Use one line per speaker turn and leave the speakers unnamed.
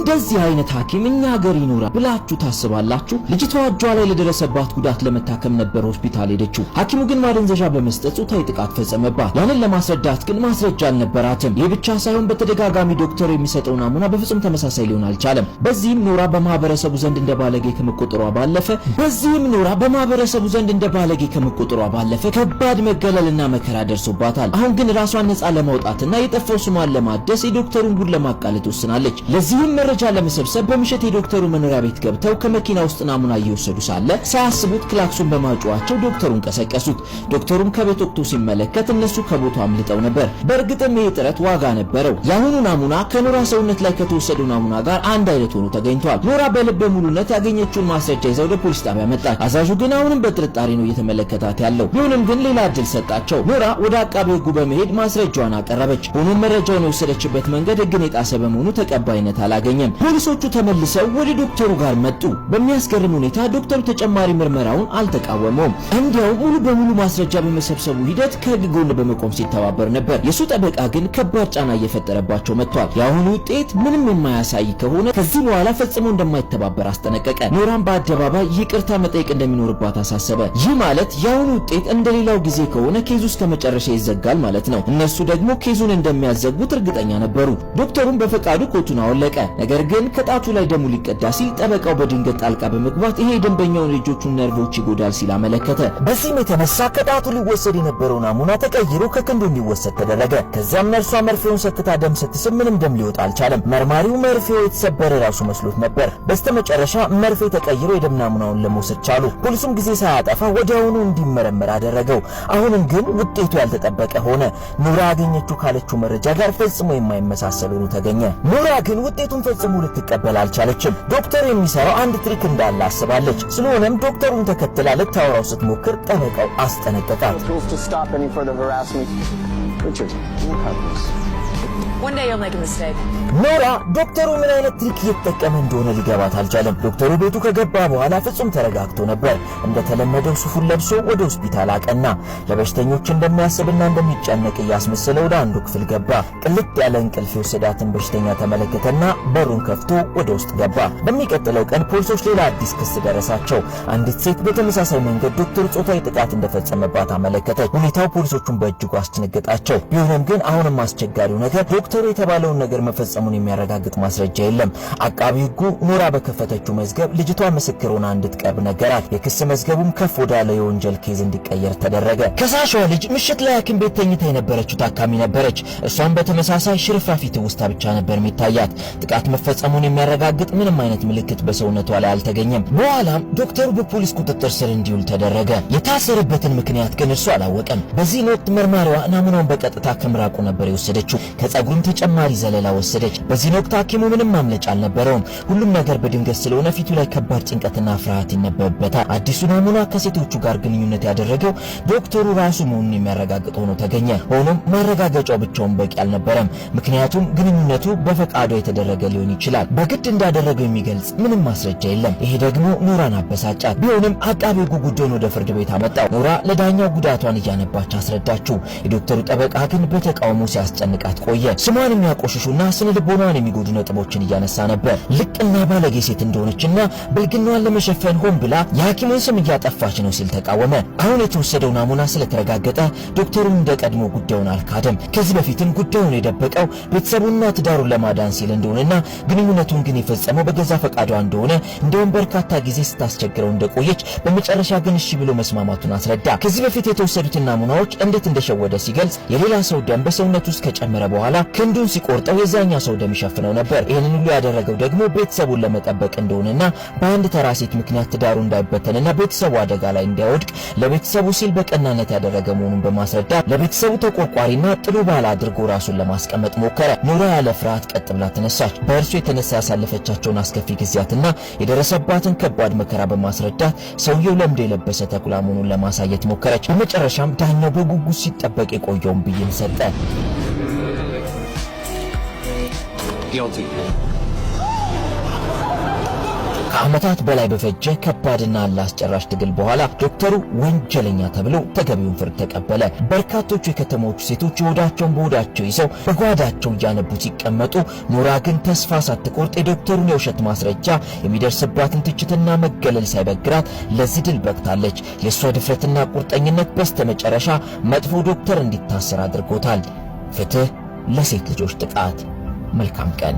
እንደዚህ አይነት ሐኪም እኛ ሀገር ይኖራል ብላችሁ ታስባላችሁ? ልጅቷ እጇ ላይ ለደረሰባት ጉዳት ለመታከም ነበር ሆስፒታል ሄደችው። ሐኪሙ ግን ማደንዘዣ በመስጠት ጾታዊ ጥቃት ፈጸመባት። ያንን ለማስረዳት ግን ማስረጃ አልነበራትም። ይህ ብቻ ሳይሆን በተደጋጋሚ ዶክተሩ የሚሰጠው ናሙና በፍጹም ተመሳሳይ ሊሆን አልቻለም። በዚህም ኖራ በማህበረሰቡ ዘንድ እንደ ባለጌ ከባድ መገለልና መከራ ደርሶባታል። አሁን ግን ራሷን ነፃ ለማውጣትና የጠፋው ስሟን ለማደስ የዶክተሩን ጉድ ለማቃለጥ ወስናለች። ለዚህም መረጃ ለመሰብሰብ በምሽት የዶክተሩ መኖሪያ ቤት ገብተው ከመኪና ውስጥ ናሙና እየወሰዱ ሳለ ሳያስቡት ክላክሱን በማጮዋቸው ዶክተሩን ቀሰቀሱት። ዶክተሩም ከቤት ወጥቶ ሲመለከት እነሱ ከቦታው አምልጠው ነበር። በእርግጥም ይህ ጥረት ዋጋ ነበረው። የአሁኑ ናሙና ከኖራ ሰውነት ላይ ከተወሰደው ናሙና ጋር አንድ አይነት ሆኖ ተገኝቷል። ኖራ በልበ ሙሉነት ያገኘችውን ማስረጃ ይዘው ወደ ፖሊስ ጣቢያ መጣች። አዛዡ ግን አሁንም በጥርጣሬ ነው እየተመለከታት ያለው። ቢሆንም ግን ሌላ እድል ሰጣቸው። ኖራ ወደ አቃቤ ሕጉ በመሄድ ማስረጃዋን አቀረበች። ሆኖም መረጃውን የወሰደችበት መንገድ ሕግን የጣሰ በመሆኑ ተቀባይነት አላገኘም። ፖሊሶቹ ተመልሰው ወደ ዶክተሩ ጋር መጡ። በሚያስገርም ሁኔታ ዶክተሩ ተጨማሪ ምርመራውን አልተቃወመውም። እንዲያው ሙሉ በሙሉ ማስረጃ በመሰብሰቡ ሂደት ከሕግ ጎን በመቆም ሲተባበር ነበር። የሱ ጠበቃ ግን ከባድ ጫና እየፈጠረባቸው መጥቷል። የአሁኑ ውጤት ምንም የማያሳይ ከሆነ ከዚህ በኋላ ፈጽሞ እንደማይተባበር አስጠነቀቀ። ኖራም በአደባባይ ይቅርታ መጠየቅ እንደሚኖርባት አሳሰበ። ይህ ማለት የአሁኑ ውጤት እንደሌላው ጊዜ ከሆነ ኬዙ እስከ መጨረሻ ይዘጋል ማለት ነው። እነሱ ደግሞ ኬዙን እንደሚያዘጉት እርግጠኛ ነበሩ። ዶክተሩም በፈቃዱ ኮቱን አወለቀ። ነገር ግን ከጣቱ ላይ ደሙ ሊቀዳ ሲል ጠበቃው በድንገት ጣልቃ በመግባት ይሄ ደንበኛውን ልጆቹን ነርቮች ይጎዳል ሲል አመለከተ። በዚህም የተነሳ ከጣቱ ሊወሰድ የነበረው ናሙና ተቀይሮ ከክንዱ እንዲወሰድ ተደረገ። ከዚያም ነርሷ መርፌውን ሰክታ ደም ስትስብ ምንም ደም ሊወጣ አልቻለም። መርማሪው መርፌው የተሰበረ ራሱ መስሎት ነበር። በስተመጨረሻ መርፌ ተቀይሮ የደም ናሙናውን ለመውሰድ ቻሉ። ፖሊሱም ጊዜ ሳያጠፋ ወዲያውኑ እንዲመረመር አደረገው። አሁንም ግን ውጤቱ ያልተጠበቀ ሆነ። ኖራ ያገኘችው ካለችው መረጃ ጋር ፈጽሞ የማይመሳሰል ሆኖ ተገኘ። ኖራ ግን ውጤቱን ፈጽሞ ልትቀበል አልቻለችም። ዶክተሩ የሚሰራው አንድ ትሪክ እንዳለ አስባለች። ስለሆነም ዶክተሩን ተከትላ ልታወራው ስትሞክር ጠበቃው አስጠነቀቃት።
One day you'll make a mistake.
ኖራ ዶክተሩ ምን አይነት ትሪክ እየተጠቀመ እንደሆነ ሊገባት አልቻለም። ዶክተሩ ቤቱ ከገባ በኋላ ፍጹም ተረጋግቶ ነበር። እንደተለመደው ሱፉን ለብሶ ወደ ሆስፒታል አቀና። ለበሽተኞች እንደሚያስብና እንደሚጨነቅ እያስመሰለ ወደ አንዱ ክፍል ገባ። ቅልጥ ያለ እንቅልፍ የወሰዳትን በሽተኛ ተመለከተና በሩን ከፍቶ ወደ ውስጥ ገባ። በሚቀጥለው ቀን ፖሊሶች ሌላ አዲስ ክስ ደረሳቸው። አንዲት ሴት በተመሳሳይ መንገድ ዶክተሩ ጾታዊ ጥቃት እንደፈጸመባት አመለከተች። ሁኔታው ፖሊሶቹን በእጅጉ አስደነገጣቸው። ቢሆንም ግን አሁንም አስቸጋሪው ነገር ዶክተሩ የተባለውን ነገር መፈጸሙን የሚያረጋግጥ ማስረጃ የለም። አቃቢ ሕጉ ኖራ በከፈተችው መዝገብ ልጅቷ ምስክር ሆና እንድትቀርብ ነገራት። የክስ መዝገቡም ከፍ ወዳለ የወንጀል ኬዝ እንዲቀየር ተደረገ። ከሳሿ ልጅ ምሽት ላይ ሐኪም ቤት ተኝታ የነበረችው ታካሚ ነበረች። እሷም በተመሳሳይ ሽርፍራፊ ትውስታ ብቻ ነበር የሚታያት። ጥቃት መፈጸሙን የሚያረጋግጥ ምንም አይነት ምልክት በሰውነቷ ላይ አልተገኘም። በኋላም ዶክተሩ በፖሊስ ቁጥጥር ስር እንዲውል ተደረገ። የታሰረበትን ምክንያት ግን እርሱ አላወቀም። በዚህ ወቅት መርማሪዋ ናሙናውን በቀጥታ ከምራቁ ነበር የወሰደችው። ከጸጉሩም ተጨማሪ ዘለላ ወሰደች። በዚህ ወቅት ሐኪሙ ምንም ማምለጫ አልነበረውም። ሁሉም ነገር በድንገት ስለሆነ ፊቱ ላይ ከባድ ጭንቀትና ፍርሃት ይነበብበታል። አዲሱ ናሙና ከሴቶቹ ጋር ግንኙነት ያደረገው ዶክተሩ ራሱ መሆኑን የሚያረጋግጥ ሆኖ ተገኘ። ሆኖም ማረጋገጫው ብቻውን በቂ አልነበረም። ምክንያቱም ግንኙነቱ በፈቃዱ የተደረገ ሊሆን ይችላል። በግድ እንዳደረገው የሚገልጽ ምንም ማስረጃ የለም። ይሄ ደግሞ ኖራን አበሳጫት። ቢሆንም አቃቤ ሕጉ ጉዳዩን ወደ ፍርድ ቤት አመጣው። ኖራ ለዳኛው ጉዳቷን እያነባች አስረዳችው። የዶክተሩ ጠበቃ ግን በተቃውሞ ሲያስጨንቃት ቆየ። ስሟን የሚያቆሽሹና ስነ ልቦናዋን የሚጎዱ ነጥቦችን እያነሳ ነበር። ልቅና ባለጌ ሴት እንደሆነችና ብልግናዋን ለመሸፈን ሆን ብላ የሐኪሙን ስም እያጠፋች ነው ሲል ተቃወመ። አሁን የተወሰደው ናሙና ስለተረጋገጠ ዶክተሩ እንደቀድሞ ጉዳዩን አልካደም። ከዚህ በፊትም ጉዳዩን የደበቀው ቤተሰቡና ትዳሩን ለማዳን ሲል እንደሆነና ግንኙነቱን ግን የፈጸመው በገዛ ፈቃዷ እንደሆነ እንደውም በርካታ ጊዜ ስታስቸግረው እንደቆየች በመጨረሻ ግን እሺ ብሎ መስማማቱን አስረዳ። ከዚህ በፊት የተወሰዱትን ናሙናዎች እንዴት እንደሸወደ ሲገልጽ የሌላ ሰው ደም በሰውነቱ ውስጥ ከጨመረ በኋላ ክንዱን ሲቆርጠው የዛኛ ሰው ደም ይሸፍነው ነበር። ይሄንን ሁሉ ያደረገው ደግሞ ቤተሰቡን ለመጠበቅ እንደሆነና በአንድ ተራ ሴት ምክንያት ትዳሩ እንዳይበተንና ቤተሰቡ አደጋ ላይ እንዳይወድቅ ለቤተሰቡ ሲል በቀናነት ያደረገ መሆኑን በማስረዳት ለቤተሰቡ ተቆርቋሪና ጥሩ ባል አድርጎ ራሱን ለማስቀመጥ ሞከረ። ኖራ ያለ ፍርሃት ቀጥ ብላ ተነሳች። በእርሱ የተነሳ ያሳለፈቻቸውን አስከፊ ጊዜያትና የደረሰባትን ከባድ መከራ በማስረዳት ሰውየው ለምዶ የለበሰ ተኩላ መሆኑን ለማሳየት ሞከረች። በመጨረሻም ዳኛው በጉጉት ሲጠበቅ የቆየውን ብይን ሰጠ።
Guilty.
ከዓመታት በላይ በፈጀ ከባድና አላስጨራሽ ትግል በኋላ ዶክተሩ ወንጀለኛ ተብሎ ተገቢውን ፍርድ ተቀበለ። በርካቶቹ የከተሞቹ ሴቶች ሆዳቸውን በሆዳቸው ይዘው በጓዳቸው እያነቡ ሲቀመጡ፣ ኖራ ግን ተስፋ ሳትቆርጥ የዶክተሩን የውሸት ማስረጃ የሚደርስባትን ትችትና መገለል ሳይበግራት ለዚህ ድል በቅታለች። የእሷ ድፍረትና ቁርጠኝነት በስተመጨረሻ መጥፎ ዶክተር እንዲታሰር አድርጎታል። ፍትህ ለሴት ልጆች ጥቃት። መልካም ቀን።